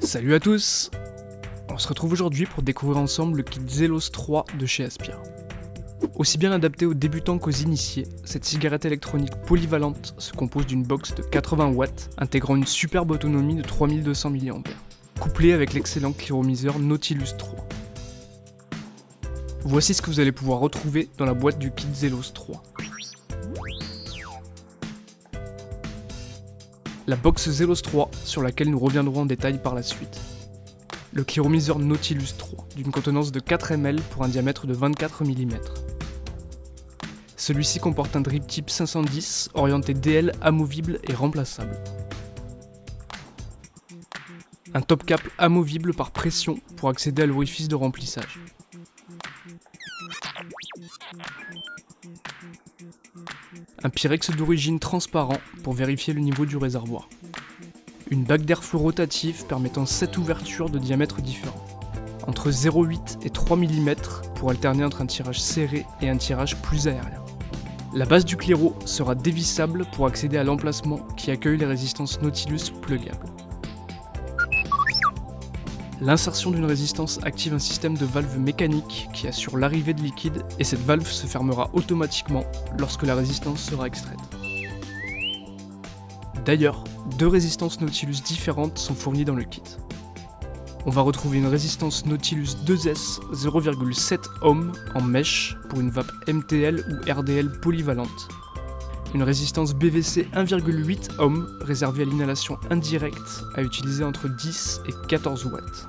Salut à tous! On se retrouve aujourd'hui pour découvrir ensemble le kit Zelos 3 de chez Aspire. Aussi bien adapté aux débutants qu'aux initiés, cette cigarette électronique polyvalente se compose d'une box de 80 watts intégrant une superbe autonomie de 3200 mAh, couplée avec l'excellent cliromiseur Nautilus 3. Voici ce que vous allez pouvoir retrouver dans la boîte du kit Zelos 3. La box Zelos 3 sur laquelle nous reviendrons en détail par la suite. Le cliromiseur Nautilus 3 d'une contenance de 4 ml pour un diamètre de 24 mm. Celui-ci comporte un drip type 510 orienté DL amovible et remplaçable. Un top cap amovible par pression pour accéder à l'orifice de remplissage. Un pyrex d'origine transparent pour vérifier le niveau du réservoir. Une bague d'airflow rotative permettant 7 ouvertures de diamètres différents, entre 0,8 et 3 mm pour alterner entre un tirage serré et un tirage plus aérien. La base du cliro sera dévissable pour accéder à l'emplacement qui accueille les résistances Nautilus pluggables. L'insertion d'une résistance active un système de valve mécanique qui assure l'arrivée de liquide et cette valve se fermera automatiquement lorsque la résistance sera extraite. D'ailleurs, 2 résistances Nautilus différentes sont fournies dans le kit. On va retrouver une résistance Nautilus 2S 0,7 ohm en mèche pour une vape MTL ou RDL polyvalente. Une résistance BVC 1,8 ohm réservée à l'inhalation indirecte à utiliser entre 10 et 14 watts.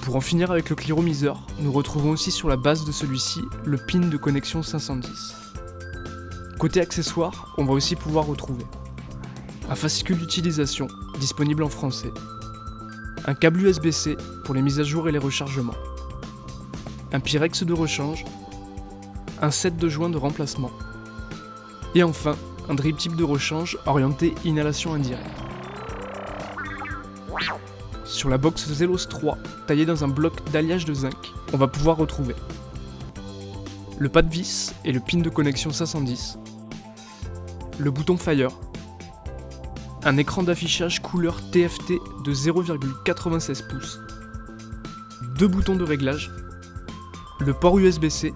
Pour en finir avec le cliromiseur, nous retrouvons aussi sur la base de celui-ci le pin de connexion 510. Côté accessoires, on va aussi pouvoir retrouver un fascicule d'utilisation disponible en français, un câble USB-C pour les mises à jour et les rechargements, un pyrex de rechange, un set de joints de remplacement, et enfin, un drip type de rechange orienté inhalation indirecte. Sur la box Zelos 3, taillée dans un bloc d'alliage de zinc, on va pouvoir retrouver le pas de vis et le pin de connexion 510, le bouton Fire, un écran d'affichage couleur TFT de 0,96 pouces, 2 boutons de réglage, le port USB-C,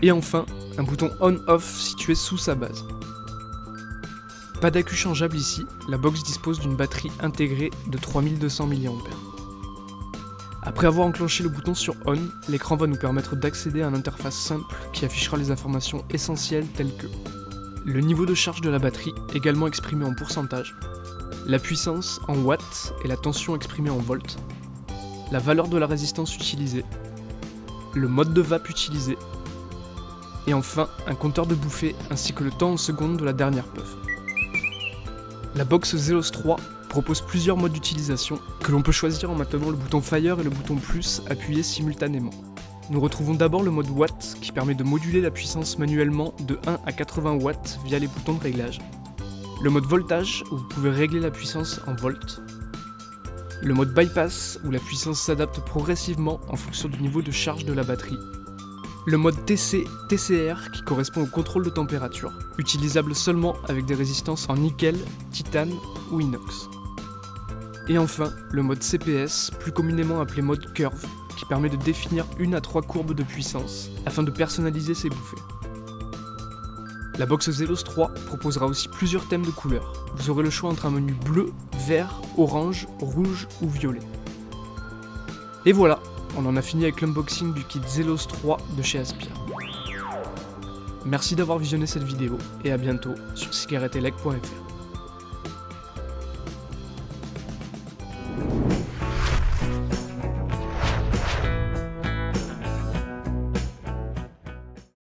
et enfin, un bouton on-off situé sous sa base. Pas d'accu changeable ici, la box dispose d'une batterie intégrée de 3200 mAh. Après avoir enclenché le bouton sur on, l'écran va nous permettre d'accéder à une interface simple qui affichera les informations essentielles telles que le niveau de charge de la batterie, également exprimé en pourcentage, la puissance en watts et la tension exprimée en volts, la valeur de la résistance utilisée, le mode de vape utilisé, et enfin un compteur de bouffée ainsi que le temps en secondes de la dernière puff. La box Zelos 3 propose plusieurs modes d'utilisation que l'on peut choisir en maintenant le bouton Fire et le bouton plus appuyés simultanément. Nous retrouvons d'abord le mode Watt qui permet de moduler la puissance manuellement de 1 à 80 watts via les boutons de réglage. Le mode voltage où vous pouvez régler la puissance en volts. Le mode bypass où la puissance s'adapte progressivement en fonction du niveau de charge de la batterie. Le mode TC/TCR qui correspond au contrôle de température, utilisable seulement avec des résistances en nickel, titane ou inox. Et enfin, le mode CPS, plus communément appelé mode curve, qui permet de définir 1 à 3 courbes de puissance afin de personnaliser ses bouffées. La box Zelos 3 proposera aussi plusieurs thèmes de couleurs. Vous aurez le choix entre un menu bleu, vert, orange, rouge ou violet. Et voilà, on en a fini avec l'unboxing du kit Zelos 3 de chez Aspire. Merci d'avoir visionné cette vidéo et à bientôt sur cigarettelec.fr.